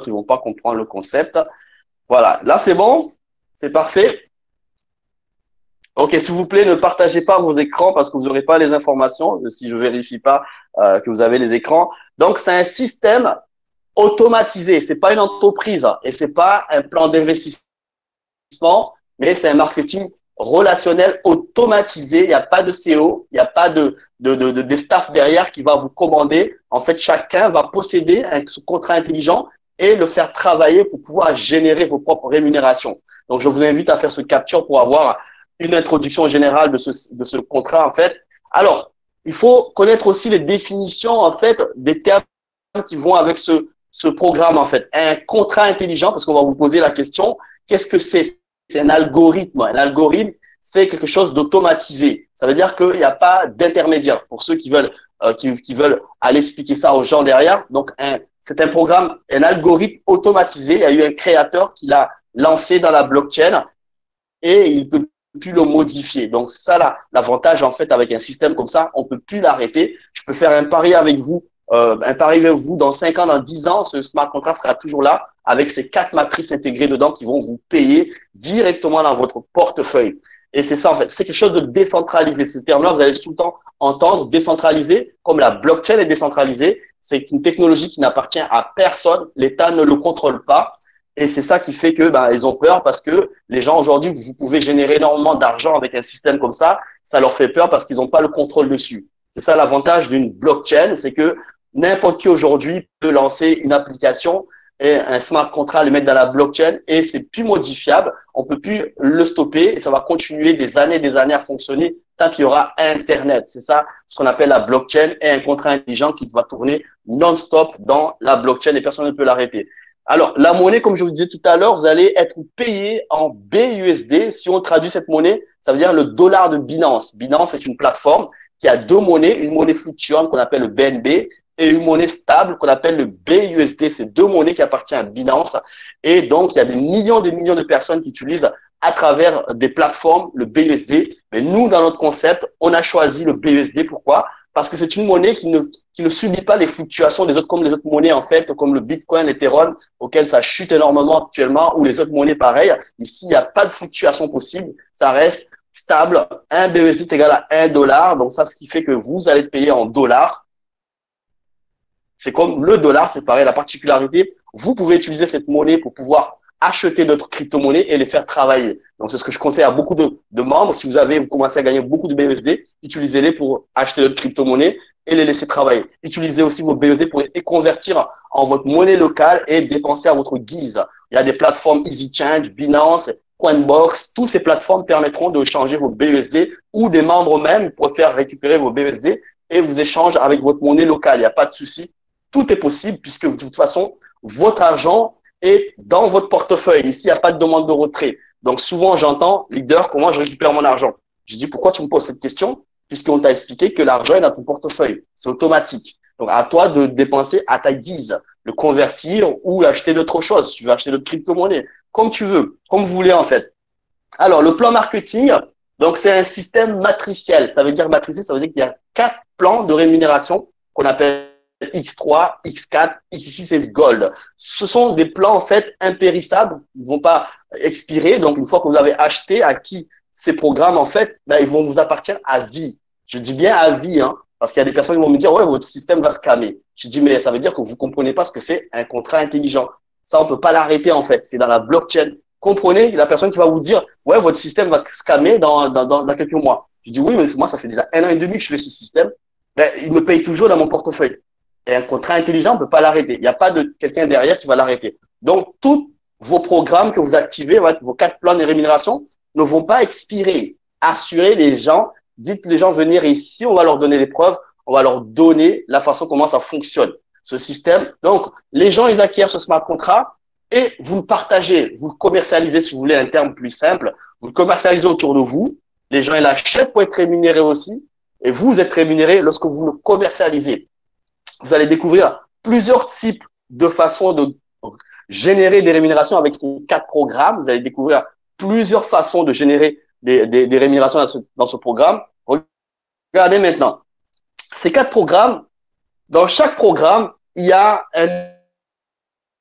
ils vont pas comprendre le concept. Voilà, là c'est bon, c'est parfait. Ok, s'il vous plaît, ne partagez pas vos écrans parce que vous n'aurez pas les informations si je vérifie pas que vous avez les écrans. Donc, c'est un système automatisé. C'est pas une entreprise et c'est pas un plan d'investissement, mais c'est un marketing relationnel automatisé. Il n'y a pas de CEO, il n'y a pas de staff derrière qui va vous commander. En fait, chacun va posséder un contrat intelligent et le faire travailler pour pouvoir générer vos propres rémunérations. Donc, je vous invite à faire ce capture pour avoir une introduction générale de ce contrat, en fait. Alors, il faut connaître aussi les définitions, en fait, des termes qui vont avec ce programme, en fait. Un contrat intelligent, parce qu'on va vous poser la question, qu'est-ce que c'est? C'est un algorithme. Un algorithme, c'est quelque chose d'automatisé. Ça veut dire qu'il n'y a pas d'intermédiaire. Pour ceux qui veulent, qui veulent aller expliquer ça aux gens derrière. Donc, c'est un programme, un algorithme automatisé. Il y a eu un créateur qui l'a lancé dans la blockchain et il peut plus le modifier. Donc, ça, là, l'avantage, en fait, avec un système comme ça, on peut plus l'arrêter. Je peux faire un pari avec vous, dans 5 ans, dans 10 ans, ce smart contract sera toujours là avec ces 4 matrices intégrées dedans qui vont vous payer directement dans votre portefeuille. Et c'est ça, en fait. C'est quelque chose de décentralisé. Ce terme-là, vous allez tout le temps entendre décentralisé, comme la blockchain est décentralisée. C'est une technologie qui n'appartient à personne. L'État ne le contrôle pas. Et c'est ça qui fait que ils ont peur parce que les gens aujourd'hui, vous pouvez générer énormément d'argent avec un système comme ça. Ça leur fait peur parce qu'ils n'ont pas le contrôle dessus. C'est ça l'avantage d'une blockchain, c'est que n'importe qui aujourd'hui peut lancer une application et un smart contract, le mettre dans la blockchain et c'est plus modifiable. On peut plus le stopper et ça va continuer des années à fonctionner tant qu'il y aura Internet. C'est ça ce qu'on appelle la blockchain et un contrat intelligent qui va tourner non-stop dans la blockchain et personne ne peut l'arrêter. Alors, la monnaie, comme je vous disais tout à l'heure, vous allez être payé en BUSD. Si on traduit cette monnaie, ça veut dire le dollar de Binance. Binance est une plateforme qui a 2 monnaies, une monnaie fluctuante qu'on appelle le BNB et une monnaie stable qu'on appelle le BUSD. C'est 2 monnaies qui appartiennent à Binance. Et donc, il y a des millions de personnes qui utilisent à travers des plateformes le BUSD. Mais nous, dans notre concept, on a choisi le BUSD. Pourquoi? Parce que c'est une monnaie qui ne subit pas les fluctuations des autres, comme les autres monnaies, en fait, comme le Bitcoin, l'Ethereum, auquel ça chute énormément actuellement, ou les autres monnaies pareilles. Ici, il n'y a pas de fluctuation possible. Ça reste stable. Un BUSD est égal à 1 dollar. Donc, ça, ce qui fait que vous allez payer en dollars. C'est comme le dollar, c'est pareil. La particularité, vous pouvez utiliser cette monnaie pour pouvoir acheter d'autres crypto-monnaies et les faire travailler. Donc, c'est ce que je conseille à beaucoup de membres. Si vous commencez à gagner beaucoup de BUSD, utilisez-les pour acheter d'autres crypto-monnaies et les laisser travailler. Utilisez aussi vos BUSD pour les convertir en votre monnaie locale et dépenser à votre guise. Il y a des plateformes EasyChange, Binance, Coinbox. Toutes ces plateformes permettront de changer vos BUSD ou des membres même pour faire récupérer vos BUSD et vous échangent avec votre monnaie locale. Il n'y a pas de souci. Tout est possible puisque de toute façon, votre argent est dans votre portefeuille. Ici, il n'y a pas de demande de retrait. Donc, souvent, j'entends, leader, comment je récupère mon argent? Je dis, pourquoi tu me poses cette question? Puisqu'on t'a expliqué que l'argent est dans ton portefeuille. C'est automatique. Donc, à toi de dépenser à ta guise, le convertir ou acheter d'autres choses. Tu veux acheter d'autres crypto-monnaies, comme tu veux, comme vous voulez, en fait. Alors, le plan marketing, donc, c'est un système matriciel. Ça veut dire matriciel, ça veut dire qu'il y a 4 plans de rémunération qu'on appelle X3, X4, X6 et Gold. Ce sont des plans en fait impérissables, ils ne vont pas expirer. Donc une fois que vous avez acheté, acquis ces programmes en fait, ils vont vous appartenir à vie. Je dis bien à vie, hein, parce qu'il y a des personnes qui vont me dire ouais votre système va scammer. Je dis mais ça veut dire que vous comprenez pas ce que c'est un contrat intelligent. Ça on peut pas l'arrêter en fait. C'est dans la blockchain. Comprenez la personne qui va vous dire ouais votre système va scammer dans quelques mois. Je dis oui mais moi ça fait déjà 1 an et demi que je fais ce système. Il me paye toujours dans mon portefeuille. Et un contrat intelligent, on ne peut pas l'arrêter. Il n'y a pas de quelqu'un derrière qui va l'arrêter. Donc, tous vos programmes que vous activez, vos 4 plans de rémunération, ne vont pas expirer. Assurez les gens, dites les gens venir ici, on va leur donner les preuves, on va leur donner la façon comment ça fonctionne, ce système. Donc, les gens, ils acquièrent ce smart contract et vous le partagez, vous le commercialisez, si vous voulez un terme plus simple, vous le commercialisez autour de vous. Les gens, ils l'achètent pour être rémunérés aussi. Et vous êtes rémunéré lorsque vous le commercialisez. Vous allez découvrir plusieurs types de façons de générer des rémunérations avec ces 4 programmes. Vous allez découvrir plusieurs façons de générer des rémunérations dans ce programme. Regardez maintenant. Ces 4 programmes, dans chaque programme, il y a un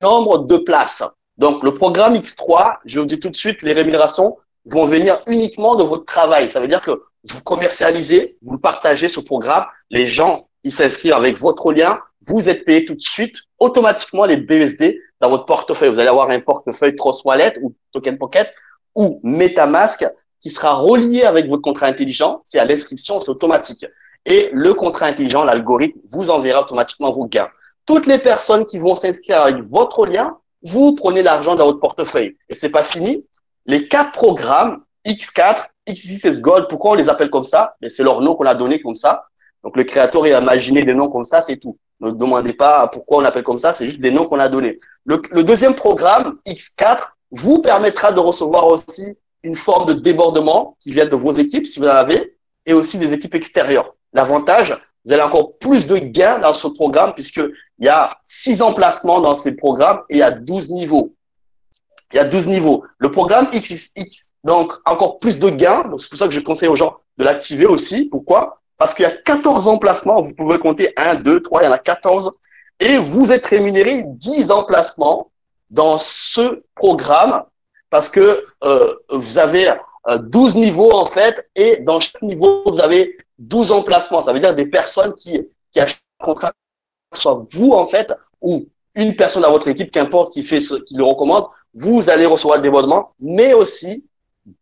nombre de places. Donc, le programme X3, je vous dis tout de suite, les rémunérations vont venir uniquement de votre travail. Ça veut dire que vous commercialisez, vous partagez ce programme, les gens, ils s'inscrivent avec votre lien, vous êtes payé tout de suite, automatiquement les BUSD dans votre portefeuille. Vous allez avoir un portefeuille Trust Wallet ou Token Pocket ou MetaMask qui sera relié avec votre contrat intelligent. C'est à l'inscription, c'est automatique. Et le contrat intelligent, l'algorithme, vous enverra automatiquement vos gains. Toutes les personnes qui vont s'inscrire avec votre lien, vous prenez l'argent dans votre portefeuille. Et c'est pas fini. Les 4 programmes, X4, X6S Gold, pourquoi on les appelle comme ça? C'est leur nom qu'on a donné comme ça. Donc, le créateur, il a imaginé des noms comme ça, c'est tout. Ne demandez pas pourquoi on appelle comme ça, c'est juste des noms qu'on a donnés. Le deuxième programme, X4, vous permettra de recevoir aussi une forme de débordement qui vient de vos équipes, si vous en avez, et aussi des équipes extérieures. L'avantage, vous avez encore plus de gains dans ce programme puisqu'il y a 6 emplacements dans ces programmes et il y a 12 niveaux. Il y a 12 niveaux. Le programme XXX, donc encore plus de gains. C'est pour ça que je conseille aux gens de l'activer aussi. Pourquoi? Parce qu'il y a 14 emplacements. Vous pouvez compter 1, 2, 3, il y en a 14. Et vous êtes rémunéré 10 emplacements dans ce programme parce que vous avez 12 niveaux en fait. Et dans chaque niveau, vous avez 12 emplacements. Ça veut dire des personnes qui achètent un contrat, soit vous en fait, ou une personne dans votre équipe, qu'importe, qui le recommande, vous allez recevoir des débordements, mais aussi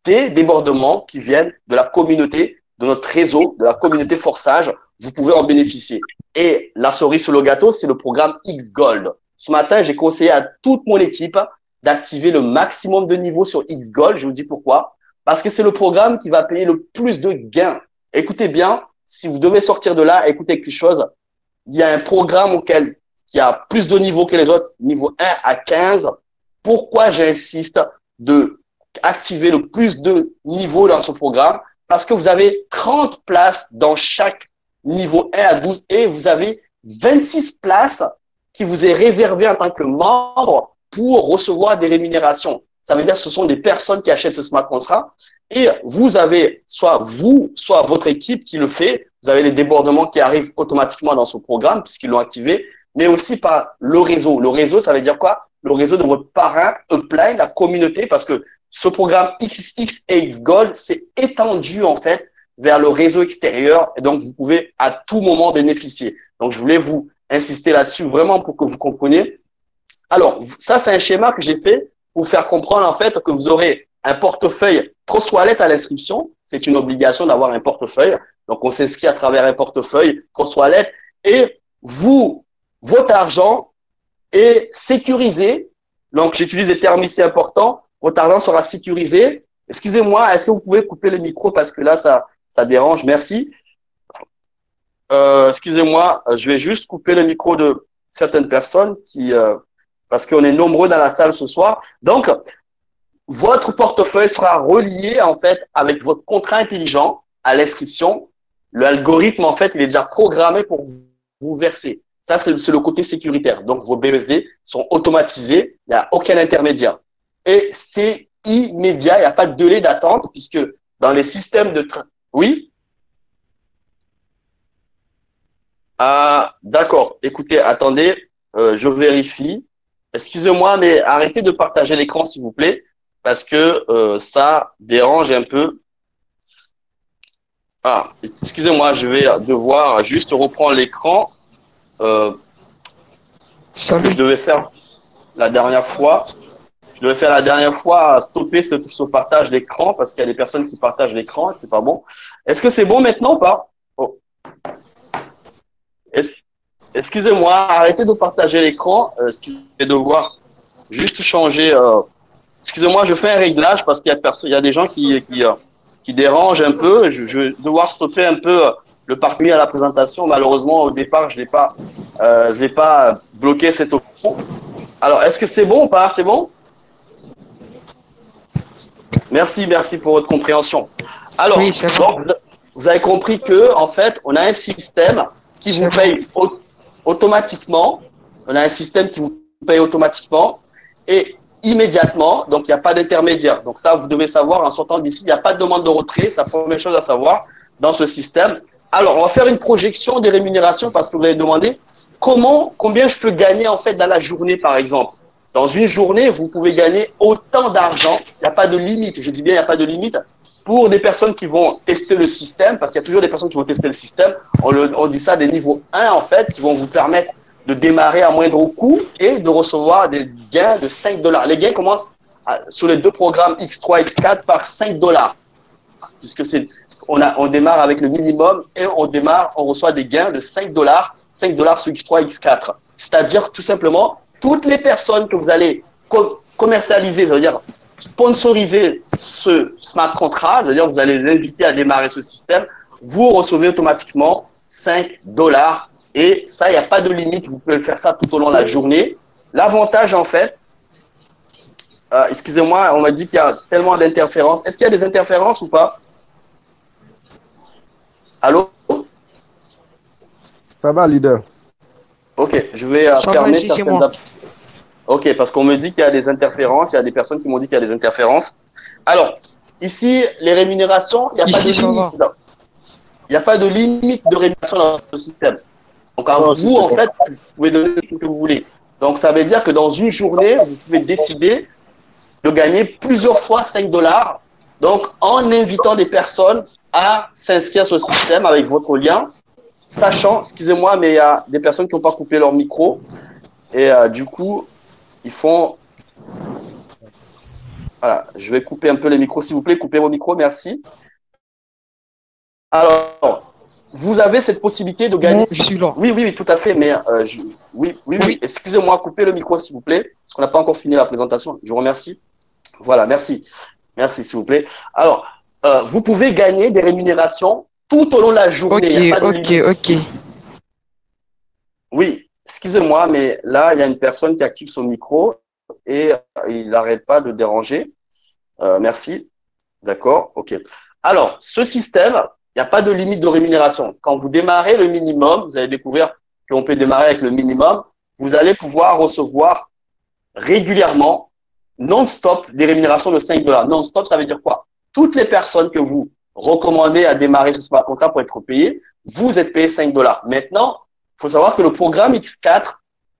des débordements qui viennent de la communauté, de notre réseau, de la communauté Forçage. Vous pouvez en bénéficier. Et la cerise sur le gâteau, c'est le programme X Gold. Ce matin, j'ai conseillé à toute mon équipe d'activer le maximum de niveaux sur X Gold. Je vous dis pourquoi. Parce que c'est le programme qui va payer le plus de gains. Écoutez bien, si vous devez sortir de là, écoutez quelque chose. Il y a un programme qui a plus de niveaux que les autres, niveau 1 à 15. Pourquoi j'insiste de activer le plus de niveaux dans ce programme? Parce que vous avez 30 places dans chaque niveau 1 à 12 et vous avez 26 places qui vous est réservées en tant que membre pour recevoir des rémunérations. Ça veut dire que ce sont des personnes qui achètent ce smart contract et vous avez soit vous, soit votre équipe qui le fait. Vous avez des débordements qui arrivent automatiquement dans ce programme puisqu'ils l'ont activé, mais aussi par le réseau. Le réseau, ça veut dire quoi? Le réseau de votre parrain, Upline, la communauté, parce que ce programme XX et X Gold, c'est étendu en fait vers le réseau extérieur et donc vous pouvez à tout moment bénéficier. Donc je voulais vous insister là-dessus vraiment pour que vous compreniez. Alors ça c'est un schéma que j'ai fait pour faire comprendre en fait que vous aurez un portefeuille Trust Wallet à l'inscription. C'est une obligation d'avoir un portefeuille. Donc on s'inscrit à travers un portefeuille Trust Wallet et votre argent est sécurisé. Donc, j'utilise des termes ici importants. Votre argent sera sécurisé. Excusez-moi, est-ce que vous pouvez couper le micro parce que là, ça dérange. Merci. Excusez-moi, je vais juste couper le micro de certaines personnes parce qu'on est nombreux dans la salle ce soir. Donc, votre portefeuille sera relié en fait avec votre contrat intelligent à l'inscription. L'algorithme, en fait, il est déjà programmé pour vous verser. Ça, c'est le côté sécuritaire. Donc, vos BUSD sont automatisés. Il n'y a aucun intermédiaire. Et c'est immédiat. Il n'y a pas de délai d'attente puisque dans les systèmes de train. Oui? Ah, d'accord. Écoutez, attendez. Je vérifie. Excusez-moi, mais arrêtez de partager l'écran, s'il vous plaît, parce que ça dérange un peu. Ah, excusez-moi, je vais devoir juste reprendre l'écran. Je devais faire la dernière fois. Je devais faire la dernière fois stopper ce partage d'écran parce qu'il y a des personnes qui partagent l'écran et c'est pas bon. Est-ce que c'est bon maintenant ou pas? Oh. Excusez-moi, arrêtez de partager l'écran. Je vais devoir juste changer. Excusez-moi, je fais un réglage parce qu'il y a des gens qui dérangent un peu. Je vais devoir stopper un peu le parcours à la présentation. Malheureusement, au départ, je l'ai pas bloqué cette option. Alors, est-ce que c'est bon ou pas? C'est bon? Merci pour votre compréhension. Alors, oui, donc, vous avez compris que, en fait, on a un système qui vous paye automatiquement. On a un système qui vous paye automatiquement et immédiatement. Donc, il n'y a pas d'intermédiaire. Donc, ça, vous devez savoir en sortant d'ici, il n'y a pas de demande de retrait. C'est la première chose à savoir dans ce système. Alors, on va faire une projection des rémunérations parce que vous avez demandé combien je peux gagner en fait dans la journée, par exemple. Dans une journée, vous pouvez gagner autant d'argent. Il n'y a pas de limite. Je dis bien, il n'y a pas de limite. Pour des personnes qui vont tester le système, parce qu'il y a toujours des personnes qui vont tester le système, on dit ça des niveaux 1, en fait, qui vont vous permettre de démarrer à moindre coût et de recevoir des gains de 5 $. Les gains commencent sur les deux programmes X3, X4 par 5 $. Puisque on démarre avec le minimum et on reçoit des gains de 5 $, 5 $ sur X3, X4. C'est-à-dire, tout simplement, toutes les personnes que vous allez commercialiser, c'est-à-dire sponsoriser ce smart contract, c'est-à-dire vous allez les inviter à démarrer ce système, vous recevez automatiquement 5 $. Et ça, il n'y a pas de limite, vous pouvez faire ça tout au long de la journée. L'avantage, en fait, excusez-moi, on m'a dit qu'il y a tellement d'interférences. Est-ce qu'il y a des interférences ou pas? Allô? Ça va, leader? Ok, je vais fermer certaines... Ok, parce qu'on me dit qu'il y a des interférences, il y a des personnes qui m'ont dit qu'il y a des interférences. Alors, ici, les rémunérations, il n'y a pas de limite. Il n'y a pas de limite de rémunération dans le système. Donc, à vous, en fait, vous pouvez donner ce que vous voulez. Donc, ça veut dire que dans une journée, vous pouvez décider de gagner plusieurs fois 5 $. Donc, en invitant des personnes à s'inscrire sur le système avec votre lien, sachant, excusez-moi, mais il y a des personnes qui n'ont pas coupé leur micro. Et du coup, ils font... Voilà, je vais couper un peu les micros, s'il vous plaît. Coupez vos micros, merci. Alors, vous avez cette possibilité de gagner... Non, je suis là. Oui, oui, oui, tout à fait. Mais oui. Excusez-moi, coupez le micro, s'il vous plaît, parce qu'on n'a pas encore fini la présentation. Je vous remercie. Voilà, merci. Merci, s'il vous plaît. Alors, vous pouvez gagner des rémunérations tout au long de la journée. Ok. Oui, excusez-moi, mais là, il y a une personne qui active son micro et il n'arrête pas de déranger. Merci. D'accord, ok. Alors, ce système, il n'y a pas de limite de rémunération. Quand vous démarrez le minimum, vous allez découvrir qu'on peut démarrer avec le minimum, vous allez pouvoir recevoir régulièrement, non-stop, des rémunérations de 5 $. Non-stop, ça veut dire quoi? Toutes les personnes que vous recommandez à démarrer ce smart contract pour être payé, vous êtes payé 5 $. Maintenant, il faut savoir que le programme X4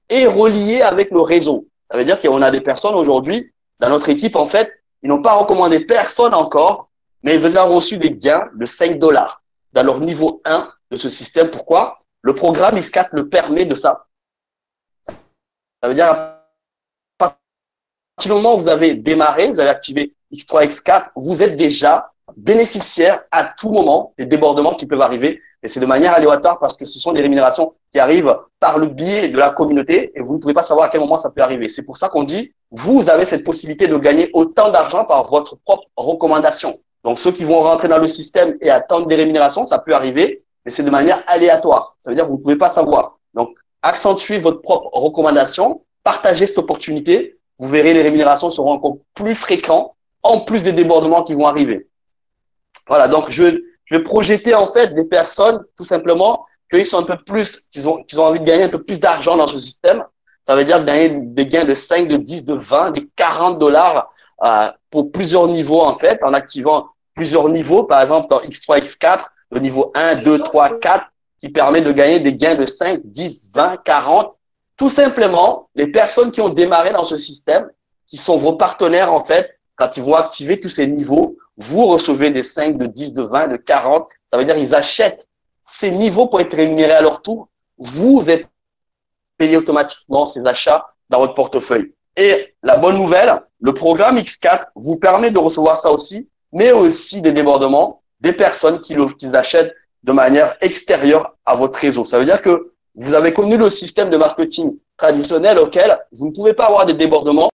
est relié avec le réseau. Ça veut dire qu'on a des personnes aujourd'hui, dans notre équipe, en fait, ils n'ont pas recommandé personne encore, mais ils ont déjà reçu des gains de 5 $ dans leur niveau 1 de ce système. Pourquoi? Le programme X4 le permet de ça. Ça veut dire, à partir du moment où vous avez démarré, vous avez activé X3, X4, vous êtes déjà bénéficiaire à tout moment des débordements qui peuvent arriver. Et c'est de manière aléatoire parce que ce sont des rémunérations qui arrivent par le biais de la communauté et vous ne pouvez pas savoir à quel moment ça peut arriver. C'est pour ça qu'on dit, vous avez cette possibilité de gagner autant d'argent par votre propre recommandation. Donc, ceux qui vont rentrer dans le système et attendre des rémunérations, ça peut arriver, mais c'est de manière aléatoire. Ça veut dire que vous ne pouvez pas savoir. Donc, accentuez votre propre recommandation, partagez cette opportunité. Vous verrez, les rémunérations seront encore plus fréquentes en plus des débordements qui vont arriver. Voilà, donc je vais projeter en fait des personnes tout simplement qu'ils sont un peu plus, qu'ils ont envie de gagner un peu plus d'argent dans ce système. Ça veut dire gagner des gains de 5, de 10, de 20, de 40 $ pour plusieurs niveaux en fait, en activant plusieurs niveaux. Par exemple, dans X3, X4, le niveau 1, 2, 3, 4, qui permet de gagner des gains de 5, 10, 20, 40. Tout simplement, les personnes qui ont démarré dans ce système, qui sont vos partenaires en fait, quand ils vont activer tous ces niveaux, vous recevez des 5, de 10, de 20, de 40. Ça veut dire qu'ils achètent ces niveaux pour être rémunérés à leur tour. Vous êtes payé automatiquement ces achats dans votre portefeuille. Et la bonne nouvelle, le programme X4 vous permet de recevoir ça aussi, mais aussi des débordements, des personnes qui achètent de manière extérieure à votre réseau. Ça veut dire que vous avez connu le système de marketing traditionnel auquel vous ne pouvez pas avoir des débordements